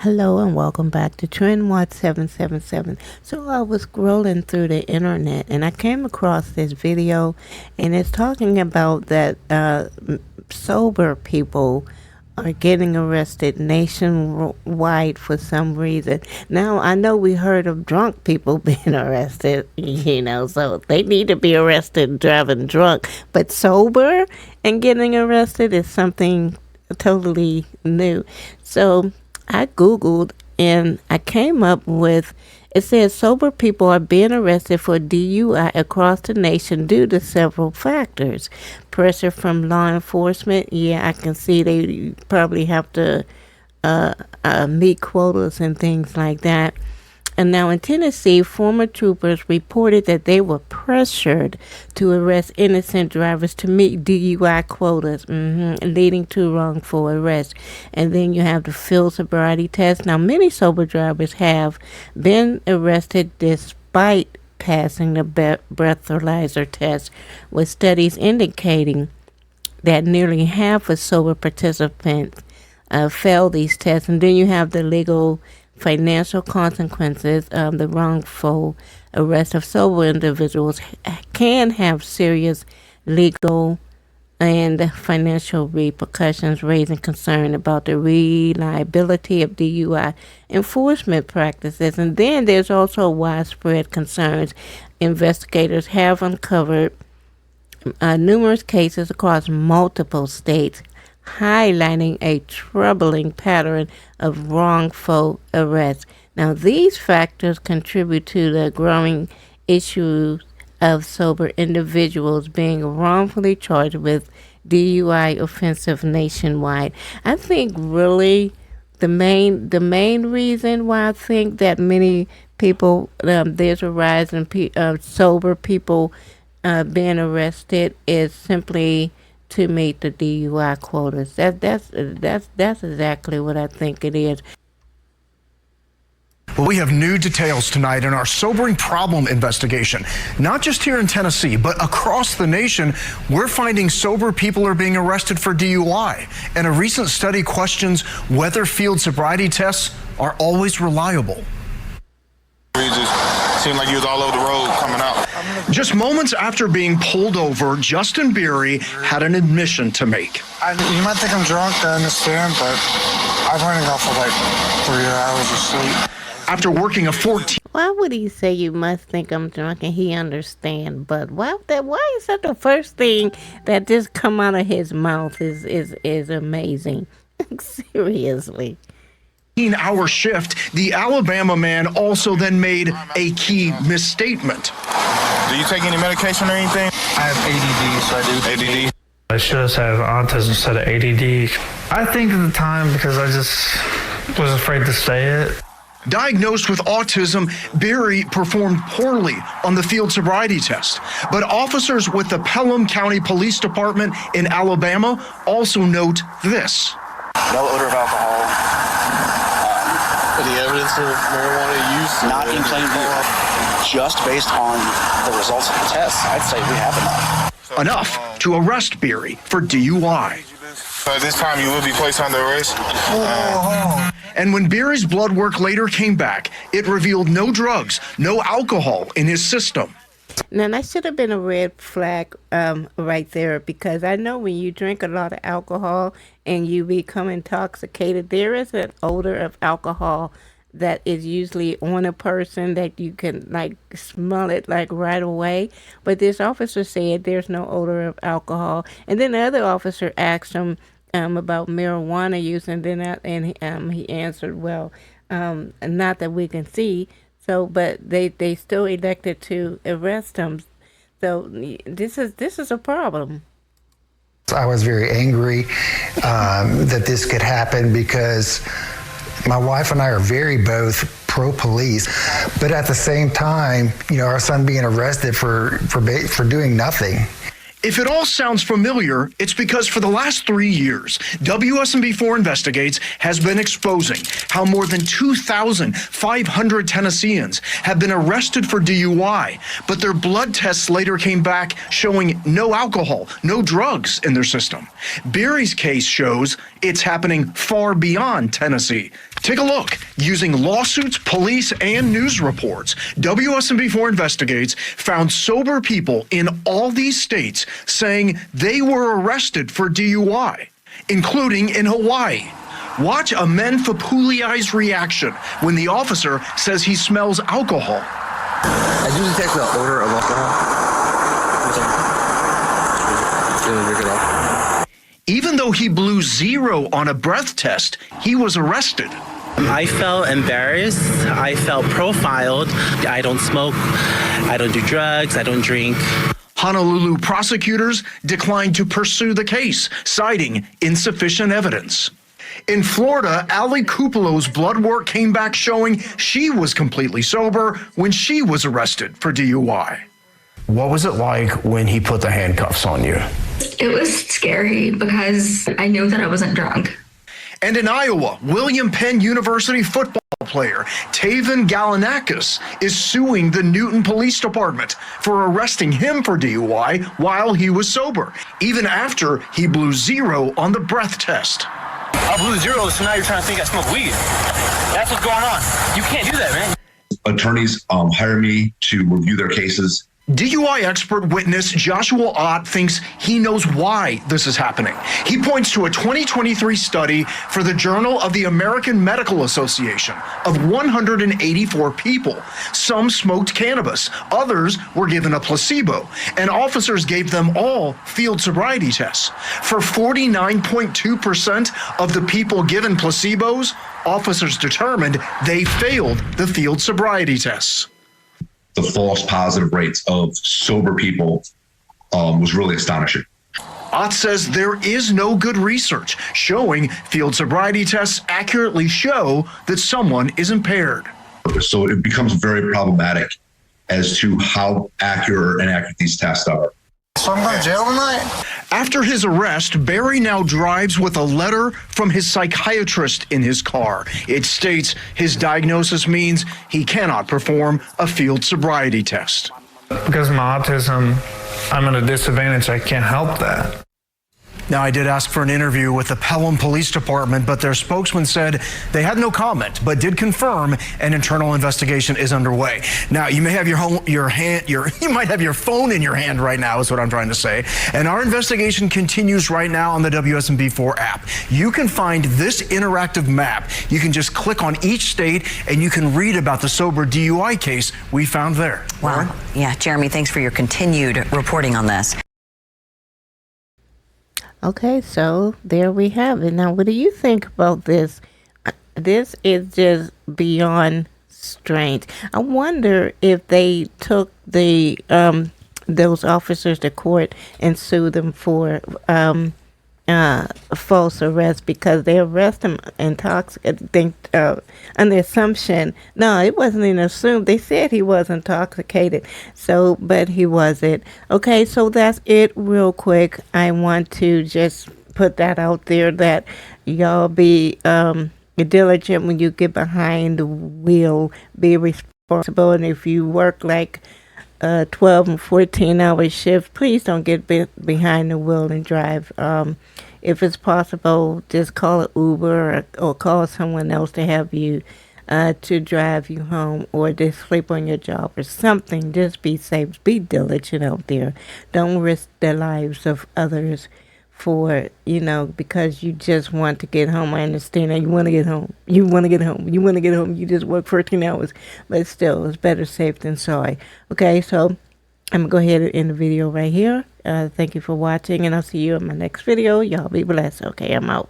Hello and welcome back to TrendWatch 777. So I was scrolling through the internet and I came across this video, and it's talking about that sober people are getting arrested nationwide for some reason. Now, I know we heard of drunk people being arrested, so they need to be arrested driving drunk, but sober and getting arrested is something totally new. So I Googled and I came up with, it says sober people are being arrested for DUI across the nation due to several factors. Pressure from law enforcement. Yeah, I can see they probably have to meet quotas and things like that. And now in Tennessee, former troopers reported that they were pressured to arrest innocent drivers to meet DUI quotas, leading to wrongful arrest. And then you have the field sobriety test. Now, many sober drivers have been arrested despite passing the breathalyzer test, with studies indicating that nearly half of sober participants fail these tests. And then you have the legal financial consequences. The wrongful arrest of sober individuals can have serious legal and financial repercussions, raising concern about the reliability of DUI enforcement practices. And then there's also widespread concerns. Investigators have uncovered numerous cases across multiple states, highlighting a troubling pattern of wrongful arrest. Now, these factors contribute to the growing issue of sober individuals being wrongfully charged with DUI offenses nationwide. I think really the main reason why I think that many people, there's a rise in sober people being arrested, is simply to meet the DUI quotas. That's exactly what I think it is. Well, we have new details tonight in our sobering problem investigation. Not just here in Tennessee, but across the nation, we're finding sober people are being arrested for DUI. And a recent study questions whether field sobriety tests are always reliable. It just seemed like he was all over the road coming out. Just moments after being pulled over, Justin Beery had an admission to make. You might think I'm drunk, I understand, but I've only got for like 3 hours of sleep. After working a 14... Why would he say you must think I'm drunk and he understand? But why is that the first thing that just come out of his mouth is amazing? Seriously. 15-hour shift, the Alabama man also then made a key misstatement. Do you take any medication or anything? I have ADD, so I do. ADD? I should have said autism instead of ADD. I think at the time, because I just was afraid to say it. Diagnosed with autism, Beery performed poorly on the field sobriety test. But officers with the Pelham County Police Department in Alabama also note this. No odor of alcohol. Any evidence of marijuana use? Not in plain view. Just based on the results of the tests, I'd say we have enough. Enough to arrest Beery for DUI. At this time, you will be placed under arrest. And when Beery's blood work later came back, it revealed no drugs, no alcohol in his system. Now, that should have been a red flag right there, because I know when you drink a lot of alcohol and you become intoxicated, there is an odor of alcohol that is usually on a person that you can like smell it like right away. But this officer said there's no odor of alcohol. And then the other officer asked him about marijuana use, and then he answered, well, not that we can see. So, but they still elected to arrest him. So this is a problem. I was very angry that this could happen, because my wife and I are very both pro-police, but at the same time, our son being arrested for doing nothing. If it all sounds familiar, it's because for the last 3 years, WSMB4 Investigates has been exposing how more than 2,500 Tennesseans have been arrested for DUI, but their blood tests later came back showing no alcohol, no drugs in their system. Barry's case shows it's happening far beyond Tennessee. Take a look. Using lawsuits, police, and news reports, WSMB4 Investigates found sober people in all these states saying they were arrested for DUI, including in Hawaii. Watch Amen Fapuliai's reaction when the officer says he smells alcohol. I do detect the odor of alcohol. Drink it up. Even though he blew 0 on a breath test, he was arrested. I felt embarrassed. I felt profiled. I don't smoke. I don't do drugs. I don't drink. Honolulu prosecutors declined to pursue the case, citing insufficient evidence. In Florida, Ali Cupilo's blood work came back showing she was completely sober when she was arrested for DUI. What was it like when he put the handcuffs on you? It was scary because I knew that I wasn't drunk. And in Iowa, William Penn University football player Taven Galanakis is suing the Newton Police Department for arresting him for DUI while he was sober, even after he blew 0 on the breath test. I blew 0, so now you're trying to think I smoke weed. That's what's going on. You can't do that, man. Attorneys hire me to review their cases. DUI expert witness Joshua Ott thinks he knows why this is happening. He points to a 2023 study for the Journal of the American Medical Association of 184 people. Some smoked cannabis, others were given a placebo, and officers gave them all field sobriety tests. For 49.2% of the people given placebos, officers determined they failed the field sobriety tests. The false positive rates of sober people was really astonishing. Ott says there is no good research showing field sobriety tests accurately show that someone is impaired. So it becomes very problematic as to how accurate or inaccurate these tests are. So I'm going to jail tonight? After his arrest, Barry now drives with a letter from his psychiatrist in his car. It states his diagnosis means he cannot perform a field sobriety test. Because of my autism, I'm at a disadvantage. I can't help that. Now, I did ask for an interview with the Pelham Police Department, but their spokesman said they had no comment, but did confirm an internal investigation is underway. Now, you may have you might have your phone in your hand right now, is what I'm trying to say. And our investigation continues right now on the WSMB4 app. You can find this interactive map. You can just click on each state and you can read about the sober DUI case we found there. Wow. Lauren? Yeah, Jeremy, thanks for your continued reporting on this. Okay, so there we have it. Now, what do you think about this? This is just beyond strange. I wonder if they took the those officers to court and sued them for false arrest because they arrest him intoxicated. On the assumption, no, it wasn't even assumed. They said he was intoxicated, so but he wasn't. Okay, so that's it. Real quick, I want to just put that out there that y'all be diligent when you get behind the wheel. Be responsible, and if you work like 12 and 14-hour shifts, please don't get behind the wheel and drive. If it's possible, just call an Uber or call someone else to have you to drive you home, or just sleep on your job or something. Just be safe. Be diligent out there. Don't risk the lives of others for, because you just want to get home. I understand that you want to get home. You want to get home. You want to get home. You just work 14 hours. But still, it's better safe than sorry. Okay, so I'm going to go ahead and end the video right here. Thank you for watching, and I'll see you in my next video. Y'all be blessed. Okay, I'm out.